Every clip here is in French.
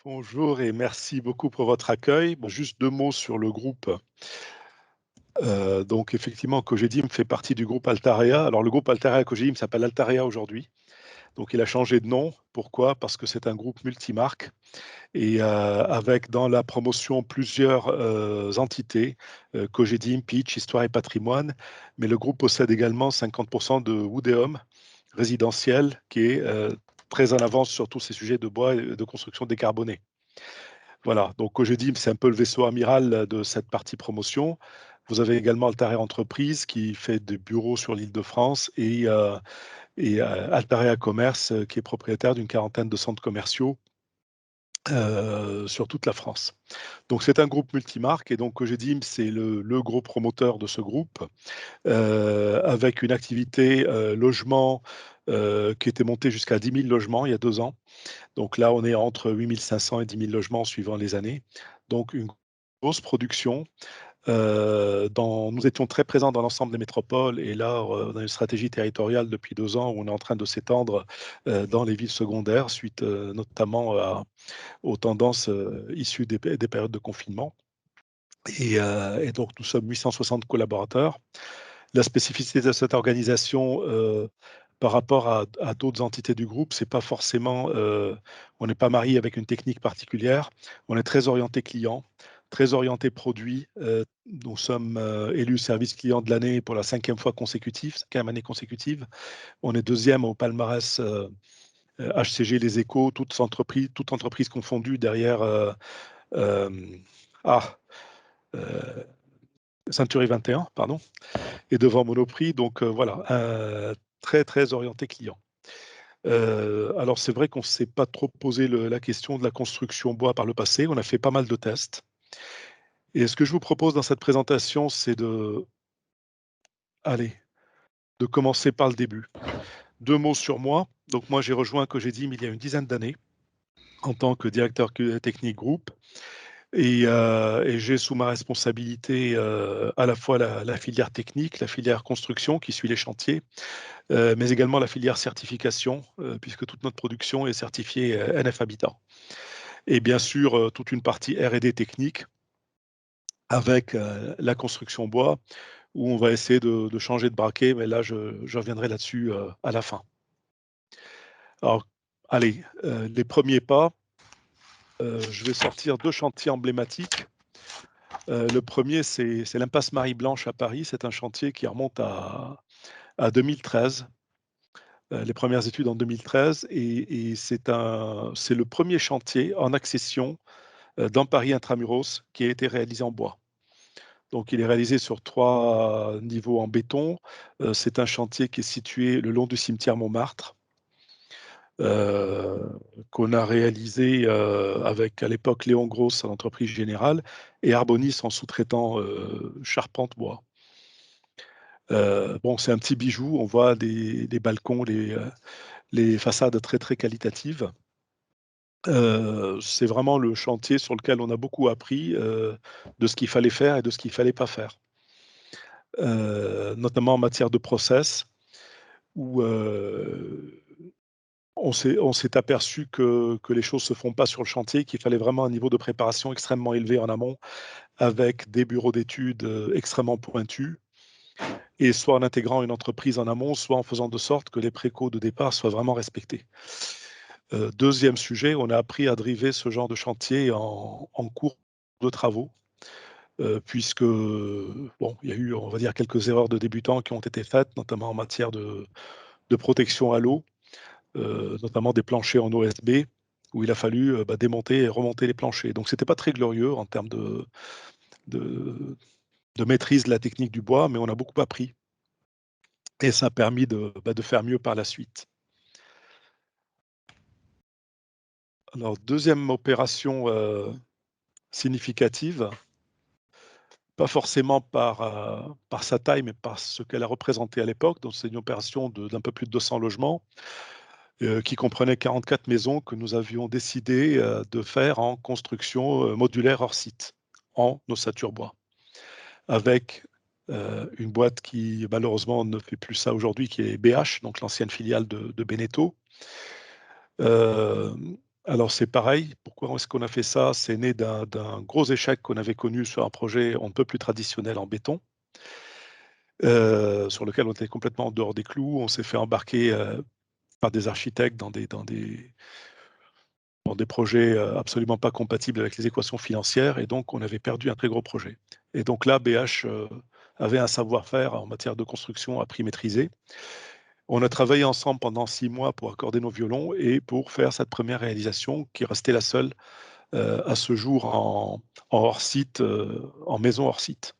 Bonjour et merci beaucoup pour votre accueil. Bon, juste 2 mots sur le groupe. Donc effectivement, Cogedim fait partie du groupe Altarea. Alors le groupe Altarea Cogedim s'appelle Altarea aujourd'hui. Donc il a changé de nom. Pourquoi? Parce que c'est un groupe multimarque et avec dans la promotion plusieurs, entités, Cogedim, Pitch, Histoire et Patrimoine. Mais le groupe possède également 50 de Woodeum résidentiel qui est, très en avance sur tous ces sujets de bois et de construction décarbonée. Voilà, donc Cogedim, c'est un peu le vaisseau amiral de cette partie promotion. Vous avez également Altarea Entreprise qui fait des bureaux sur l'Île-de-France et Altarea Commerce qui est propriétaire d'une quarantaine de centres commerciaux sur toute la France. Donc c'est un groupe multimarque et donc Cogedim, c'est le gros promoteur de ce groupe avec une activité logement qui était montée jusqu'à 10 000 logements il y a 2 ans. Donc là, on est entre 8 500 et 10 000 logements suivant les années. Donc une grosse production. Nous étions très présents dans l'ensemble des métropoles et là, on a une stratégie territoriale depuis 2 ans où on est en train de s'étendre dans les villes secondaires suite notamment aux tendances issues des périodes de confinement. Et donc, nous sommes 860 collaborateurs. La spécificité de cette organisation par rapport à d'autres entités du groupe, c'est pas forcément, on n'est pas marié avec une technique particulière. On est très orienté client, très orienté produit. Nous sommes élus service client de l'année pour la 5e année consécutive. On est 2e au palmarès HCG Les Échos, toute entreprise confondue derrière euh, ah, euh, Century 21, pardon, et devant Monoprix. Donc voilà, très très orienté client. Alors c'est vrai qu'on ne s'est pas trop posé la question de la construction bois par le passé. On a fait pas mal de tests. Et ce que je vous propose dans cette présentation, c'est allez, de commencer par le début. 2 mots sur moi. Donc moi, j'ai rejoint Cogedim il y a une dizaine d'années en tant que directeur technique groupe. Et j'ai sous ma responsabilité à la fois la filière technique, la filière construction qui suit les chantiers, mais également la filière certification, puisque toute notre production est certifiée NF Habitat. Et bien sûr, toute une partie R&D technique avec la construction bois, où on va essayer de changer de braquet, mais là, je reviendrai là-dessus à la fin. Alors, allez, les premiers pas, je vais sortir 2 chantiers emblématiques. Le premier, c'est l'impasse Marie-Blanche à Paris. C'est un chantier qui remonte à 2013. Les premières études en 2013 et c'est le premier chantier en accession dans Paris Intramuros qui a été réalisé en bois. Donc il est réalisé sur 3 niveaux en béton. C'est un chantier qui est situé le long du cimetière Montmartre, euh, qu'on a réalisé avec à l'époque Léon Gross à l'entreprise Générale et Arbonis en sous-traitant charpente bois. Bon, c'est un petit bijou, on voit des balcons, les façades très très qualitatives. C'est vraiment le chantier sur lequel on a beaucoup appris de ce qu'il fallait faire et de ce qu'il fallait pas faire. Notamment en matière de process, où on s'est aperçu que les choses se font pas sur le chantier, qu'il fallait vraiment un niveau de préparation extrêmement élevé en amont, avec des bureaux d'études extrêmement pointus, et soit en intégrant une entreprise en amont, soit en faisant de sorte que les précaux de départ soient vraiment respectés. Deuxième sujet, on a appris à driver ce genre de chantier en cours de travaux, puisque bon, il y a eu, on va dire, quelques erreurs de débutants qui ont été faites, notamment en matière de protection à l'eau, notamment des planchers en OSB, où il a fallu démonter et remonter les planchers. Donc c'était pas très glorieux en termes de, de maîtrise de la technique du bois, mais on a beaucoup appris. Et ça a permis de faire mieux par la suite. Alors, deuxième opération significative, pas forcément par sa taille, mais par ce qu'elle a représenté à l'époque. Donc, c'est une opération d'un peu plus de 200 logements qui comprenait 44 maisons que nous avions décidé de faire en construction modulaire hors site, en ossature bois, avec une boîte qui malheureusement ne fait plus ça aujourd'hui, qui est BH, donc l'ancienne filiale de Beneteau. Alors c'est pareil, pourquoi est-ce qu'on a fait ça? C'est né d'un gros échec qu'on avait connu sur un projet on ne peut plus traditionnel en béton, sur lequel on était complètement en dehors des clous. On s'est fait embarquer, par des architectes dans des projets, absolument pas compatibles avec les équations financières et donc on avait perdu un très gros projet. Et donc là, BH, avait un savoir-faire en matière de construction à prix maîtrisé. On a travaillé ensemble pendant 6 mois pour accorder nos violons et pour faire cette première réalisation qui restait la seule, à ce jour en hors site, en maison hors site.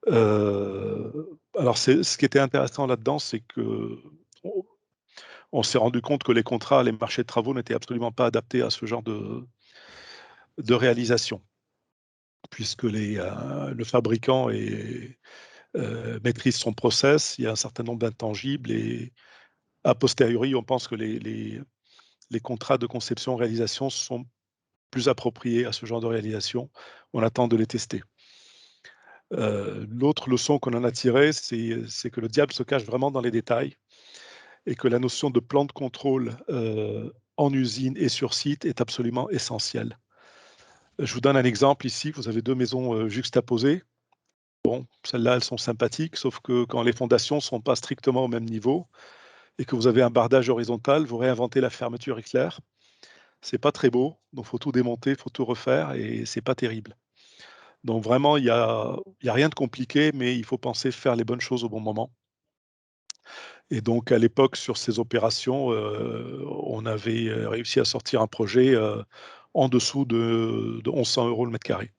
Alors ce qui était intéressant là-dedans, c'est qu'on on s'est rendu compte que les contrats, les marchés de travaux n'étaient absolument pas adaptés à ce genre de réalisation, puisque le fabricant maîtrise son process, il y a un certain nombre d'intangibles et a posteriori, on pense que les contrats de conception-réalisation sont plus appropriés à ce genre de réalisation. On attend de les tester. L'autre leçon qu'on en a tirée, c'est que le diable se cache vraiment dans les détails et que la notion de plan de contrôle en usine et sur site est absolument essentielle. Je vous donne un exemple ici. Vous avez deux maisons juxtaposées. Bon, celles-là, elles sont sympathiques, sauf que quand les fondations ne sont pas strictement au même niveau et que vous avez un bardage horizontal, vous réinventez la fermeture éclair. C'est pas très beau, donc il faut tout démonter, il faut tout refaire et c'est pas terrible. Donc vraiment, il y a rien de compliqué, mais il faut penser faire les bonnes choses au bon moment. Et donc à l'époque, sur ces opérations, on avait réussi à sortir un projet en dessous de 1100 € le mètre carré,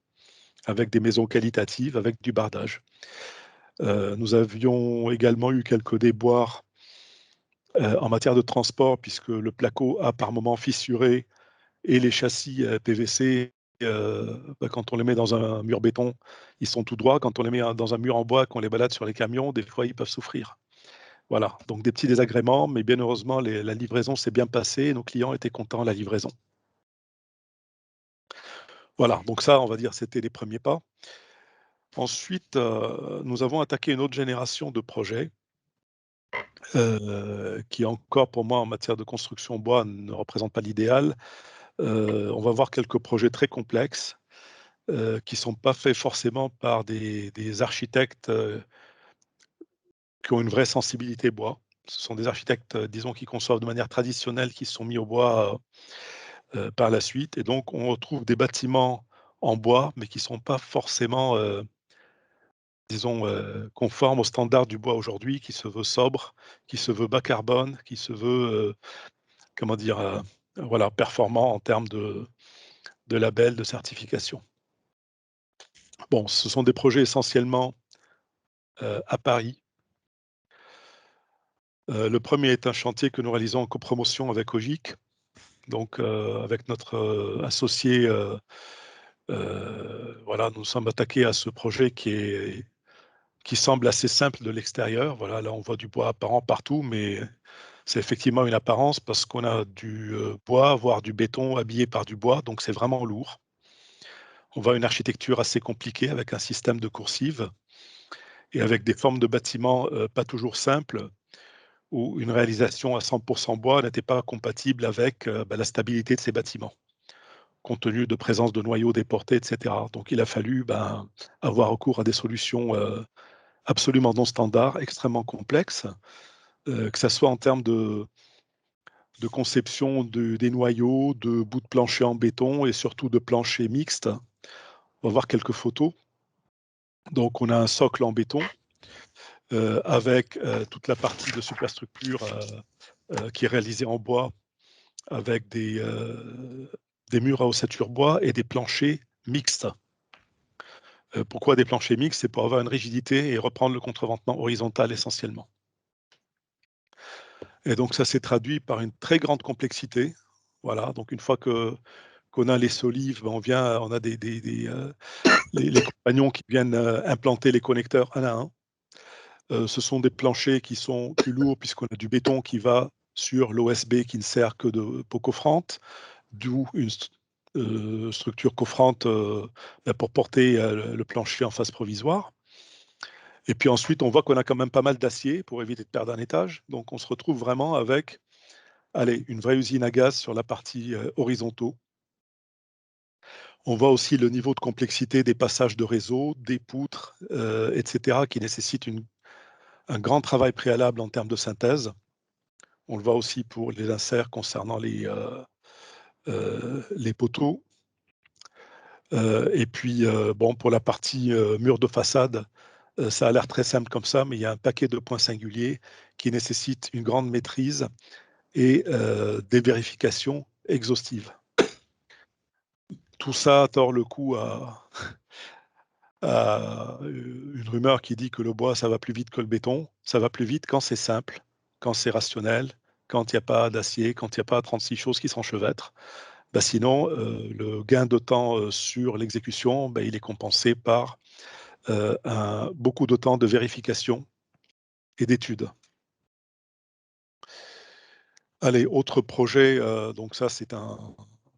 avec des maisons qualitatives, avec du bardage. Nous avions également eu quelques déboires en matière de transport, puisque le placo a par moments fissuré et les châssis PVC, quand on les met dans un mur béton, ils sont tout droits. Quand on les met dans un mur en bois, qu'on les balade sur les camions, des fois, ils peuvent souffrir. Voilà, donc des petits désagréments, mais bien heureusement, la livraison s'est bien passée et nos clients étaient contents de la livraison. Voilà, donc ça, on va dire, c'était les premiers pas. Ensuite, nous avons attaqué une autre génération de projets qui encore, pour moi, en matière de construction bois, ne représente pas l'idéal. On va voir quelques projets très complexes qui ne sont pas faits forcément par des architectes qui ont une vraie sensibilité bois. Ce sont des architectes, disons, qui conçoivent de manière traditionnelle, qui se sont mis au bois par la suite. Et donc, on retrouve des bâtiments en bois, mais qui ne sont pas forcément, disons, conformes aux standards du bois aujourd'hui, qui se veut sobre, qui se veut bas carbone, qui se veut, comment dire, voilà, performant en termes de labels, de certification. Bon, ce sont des projets essentiellement à Paris. Le premier est un chantier que nous réalisons en copromotion avec Ogic, donc avec notre associé. Voilà, nous sommes attaqués à ce projet qui semble assez simple de l'extérieur. Voilà, là, on voit du bois apparent partout, mais c'est effectivement une apparence parce qu'on a du bois, voire du béton habillé par du bois, donc c'est vraiment lourd. On voit une architecture assez compliquée avec un système de coursives et avec des formes de bâtiments pas toujours simples, où une réalisation à 100% bois n'était pas compatible avec la stabilité de ces bâtiments, compte tenu de présence de noyaux déportés, etc. Donc il a fallu avoir recours à des solutions absolument non standards, extrêmement complexes, que ce soit en termes de conception des noyaux, de bouts de plancher en béton et surtout de plancher mixte. On va voir quelques photos. Donc on a un socle en béton avec toute la partie de superstructure qui est réalisée en bois avec des murs à ossature bois et des planchers mixtes. Pourquoi des planchers mixtes? C'est pour avoir une rigidité et reprendre le contreventement horizontal essentiellement. Et donc ça s'est traduit par une très grande complexité. Voilà, donc une fois qu'on a les solives, on a les compagnons qui viennent implanter les connecteurs un à un. Ce sont des planchers qui sont plus lourds puisqu'on a du béton qui va sur l'OSB qui ne sert que de peau coffrante, d'où une structure coffrante pour porter le plancher en phase provisoire. Et puis ensuite, on voit qu'on a quand même pas mal d'acier pour éviter de perdre un étage. Donc on se retrouve vraiment avec Allez, une vraie usine à gaz sur la partie horizontaux. On voit aussi le niveau de complexité des passages de réseau, des poutres, etc., qui nécessitent un grand travail préalable en termes de synthèse. On le voit aussi pour les inserts concernant les poteaux. Et puis, bon, pour la partie mur de façade, ça a l'air très simple comme ça, mais il y a un paquet de points singuliers qui nécessitent une grande maîtrise et des vérifications exhaustives. Tout ça tord le cou à une rumeur qui dit que le bois, ça va plus vite que le béton. Ça va plus vite quand c'est simple, quand c'est rationnel, quand il n'y a pas d'acier, quand il n'y a pas 36 choses qui s'enchevêtrent. Bah sinon, le gain de temps sur l'exécution, bah, il est compensé par beaucoup de temps de vérification et d'études. Allez, autre projet, donc ça c'est un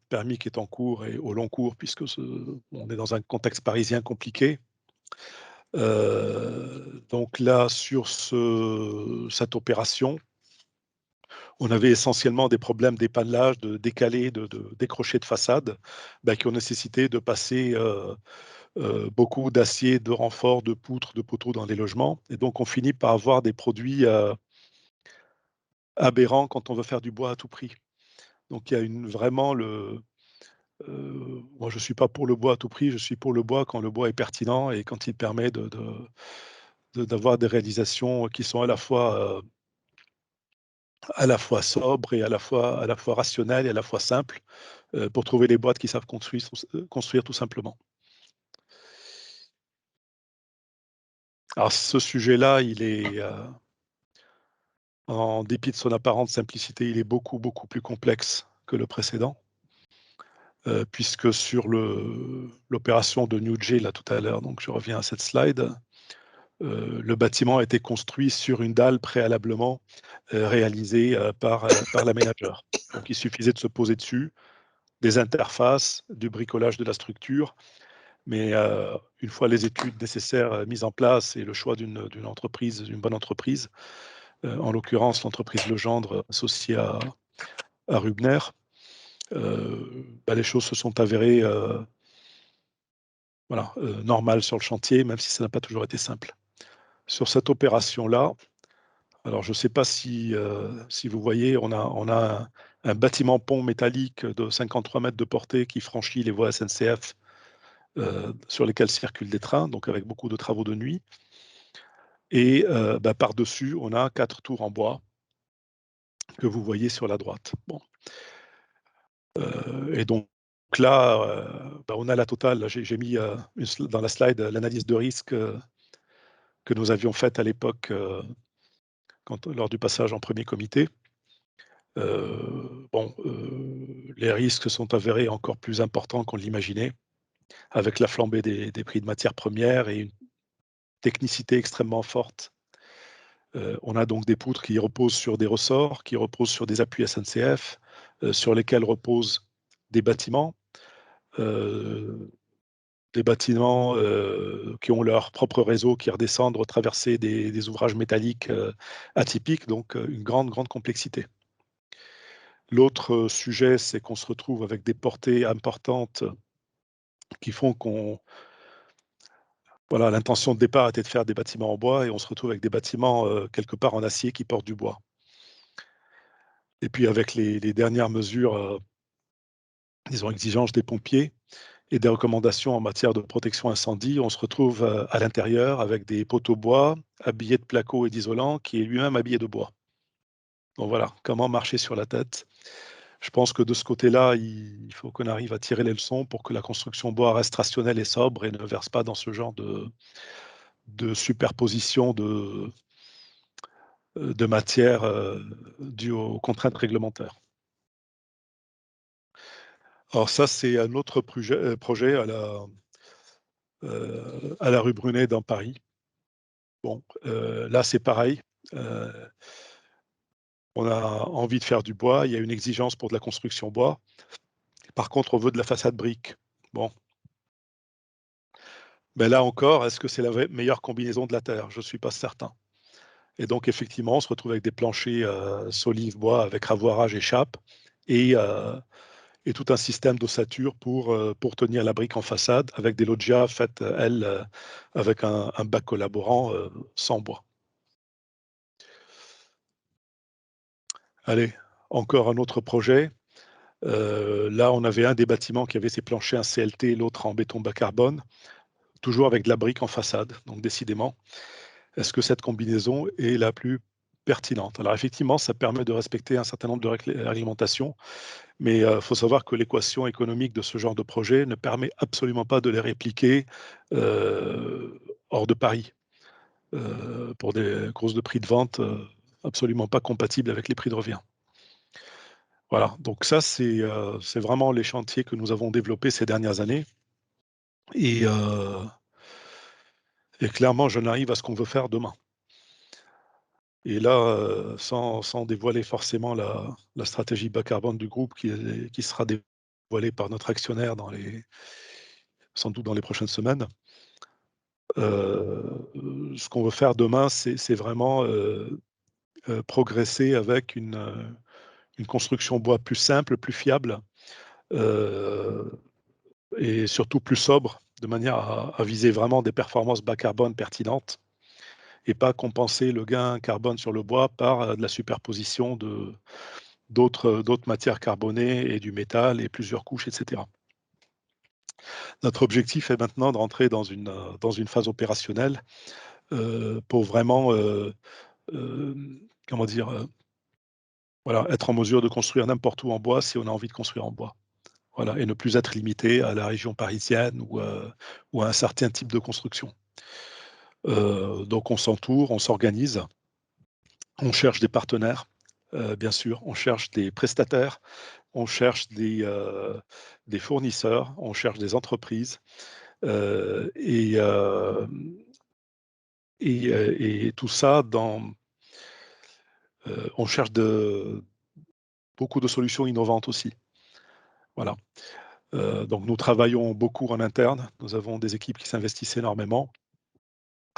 permis qui est en cours et au long cours puisque on est dans un contexte parisien compliqué. Donc là, sur cette opération, on avait essentiellement des problèmes d'épannelage, de décalé, de décroché de façade, bah, qui ont nécessité de passer beaucoup d'acier, de renforts, de poutres, de poteaux dans les logements. Et donc on finit par avoir des produits aberrants quand on veut faire du bois à tout prix. Donc il y a vraiment moi je ne suis pas pour le bois à tout prix, je suis pour le bois quand le bois est pertinent et quand il permet d'avoir des réalisations qui sont à la fois sobres et à la fois rationnelles et à la fois simples pour trouver les boîtes qui savent construire tout simplement. Alors ce sujet-là, il est, en dépit de son apparente simplicité, il est beaucoup, beaucoup plus complexe que le précédent, puisque sur l'opération de New Jay, là tout à l'heure, donc je reviens à cette slide, le bâtiment a été construit sur une dalle préalablement réalisée par l'aménageur. Donc il suffisait de se poser dessus, des interfaces, du bricolage de la structure, mais une fois les études nécessaires mises en place et le choix d'une entreprise, d'une bonne entreprise, en l'occurrence l'entreprise Legendre associée à Rubner, bah, les choses se sont avérées voilà, normales sur le chantier, même si ça n'a pas toujours été simple. Sur cette opération-là, alors je ne sais pas si vous voyez, on a un bâtiment pont métallique de 53 mètres de portée qui franchit les voies SNCF sur lesquelles circulent des trains, donc avec beaucoup de travaux de nuit. Et bah, par-dessus, on a 4 tours en bois que vous voyez sur la droite. Bon. Et donc là, bah, on a la totale. J'ai mis dans la slide l'analyse de risque que nous avions faite à l'époque lors du passage en premier comité. Bon, les risques sont avérés encore plus importants qu'on l'imaginait, avec la flambée des prix de matières premières et une technicité extrêmement forte. On a donc des poutres qui reposent sur des ressorts, qui reposent sur des appuis SNCF, sur lesquels reposent des bâtiments, euh, qui ont leur propre réseau qui redescendent, retraverser des ouvrages métalliques atypiques, donc une grande, grande complexité. L'autre sujet, c'est qu'on se retrouve avec des portées importantes qui font qu'on... Voilà, l'intention de départ était de faire des bâtiments en bois et on se retrouve avec des bâtiments quelque part en acier qui portent du bois. Et puis avec les dernières mesures, disons, exigences des pompiers et des recommandations en matière de protection incendie, on se retrouve à l'intérieur avec des poteaux bois habillés de placo et d'isolant qui est lui-même habillé de bois. Donc voilà, comment marcher sur la tête. Je pense que de ce côté-là, il faut qu'on arrive à tirer les leçons pour que la construction bois reste rationnelle et sobre et ne verse pas dans ce genre de superposition de matières dues aux contraintes réglementaires. Alors ça, c'est un autre projet à la rue Brunet dans Paris. Bon, là, c'est pareil. On a envie de faire du bois. Il y a une exigence pour de la construction bois. Par contre, on veut de la façade brique. Bon, mais là encore, est-ce que c'est la meilleure combinaison de la Terre? Je ne suis pas certain. Et donc effectivement, on se retrouve avec des planchers solives bois avec ravoirage et chape et, euh, et tout un système d'ossature pour tenir la brique en façade avec des loggias faites, elles, avec un bac collaborant sans bois. Allez, encore un autre projet. Là, on avait un des bâtiments qui avait ses planchers en CLT, l'autre en béton bas carbone, toujours avec de la brique en façade. Donc décidément, est-ce que cette combinaison est la plus pertinente? Alors effectivement, ça permet de respecter un certain nombre de réglementations, mais il faut savoir que l'équation économique de ce genre de projet ne permet absolument pas de les répliquer hors de Paris pour des grosses de prix de vente absolument pas compatibles avec les prix de revient. Voilà, donc ça, c'est vraiment les chantiers que nous avons développés ces dernières années. Et, euh, et clairement, j'en arrive à ce qu'on veut faire demain. Et là, sans dévoiler forcément la stratégie bas carbone du groupe qui sera dévoilée par notre actionnaire sans doute dans les prochaines semaines, ce qu'on veut faire demain, c'est vraiment progresser avec une construction bois plus simple, plus fiable euh, et surtout plus sobre, de manière à viser vraiment des performances bas carbone pertinentes et pas compenser le gain carbone sur le bois par de la superposition d'autres matières carbonées et du métal et plusieurs couches, etc. Notre objectif est maintenant de rentrer dans une phase opérationnelle pour vraiment euh, comment dire, voilà, être en mesure de construire n'importe où en bois si on a envie de construire en bois. Voilà, et ne plus être limité à la région parisienne ou à un certain type de construction. Donc on s'entoure, on s'organise, on cherche des partenaires, bien sûr, on cherche des prestataires, on cherche des fournisseurs, on cherche des entreprises euh, et, euh, et tout ça on cherche beaucoup de solutions innovantes aussi. Voilà. Donc nous travaillons beaucoup en interne. Nous avons des équipes qui s'investissent énormément.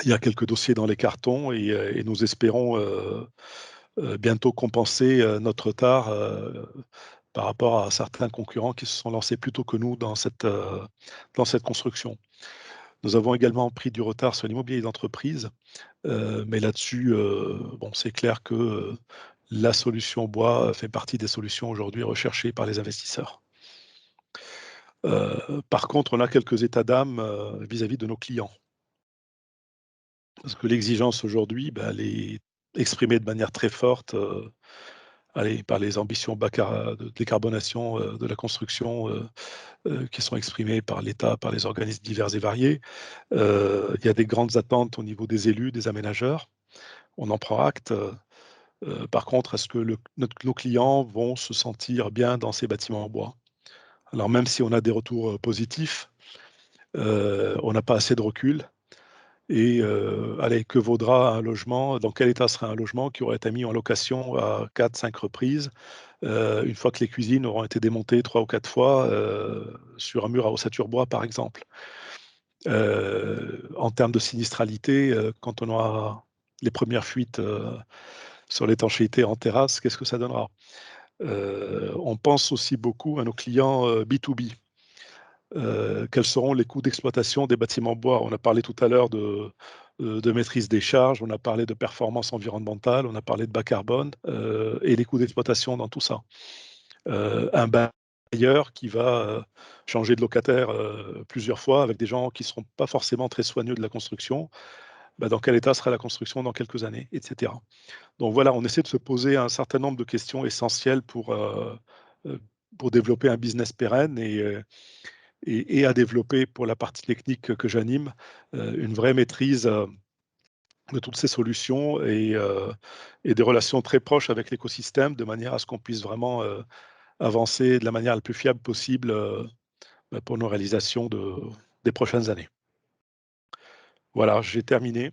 Il y a quelques dossiers dans les cartons et nous espérons bientôt compenser notre retard par rapport à certains concurrents qui se sont lancés plus tôt que nous dans cette construction. Nous avons également pris du retard sur l'immobilier d'entreprise, mais là-dessus, bon, c'est clair que la solution bois fait partie des solutions aujourd'hui recherchées par les investisseurs. Par contre, on a quelques états d'âme vis-à-vis de nos clients. Parce que l'exigence aujourd'hui, ben, elle est exprimée de manière très forte allez, par les ambitions de décarbonation de la construction qui sont exprimées par l'État, par les organismes divers et variés. Il y a des grandes attentes au niveau des élus, des aménageurs. On en prend acte. Par contre, est-ce que nos clients vont se sentir bien dans ces bâtiments en bois? Alors même si on a des retours positifs, on n'a pas assez de recul. Et allez, que vaudra un logement? Dans quel état serait un logement qui aurait été mis en location à 4, 5 reprises, une fois que les cuisines auront été démontées 3 ou 4 fois sur un mur à ossature bois, par exemple? En termes de sinistralité, quand on aura les premières fuites sur l'étanchéité en terrasse, qu'est-ce que ça donnera? On pense aussi beaucoup à nos clients B2B. Quels seront les coûts d'exploitation des bâtiments bois? On a parlé tout à l'heure de maîtrise des charges, on a parlé de performance environnementale, on a parlé de bas carbone et les coûts d'exploitation dans tout ça. Un bailleur qui va changer de locataire plusieurs fois avec des gens qui ne seront pas forcément très soigneux de la construction, bah, dans quel état sera la construction dans quelques années, etc. Donc voilà, on essaie de se poser un certain nombre de questions essentielles euh, pour développer un business pérenne et à développer pour la partie technique que j'anime une vraie maîtrise de toutes ces solutions et des relations très proches avec l'écosystème de manière à ce qu'on puisse vraiment avancer de la manière la plus fiable possible pour nos réalisations des prochaines années. Voilà, j'ai terminé.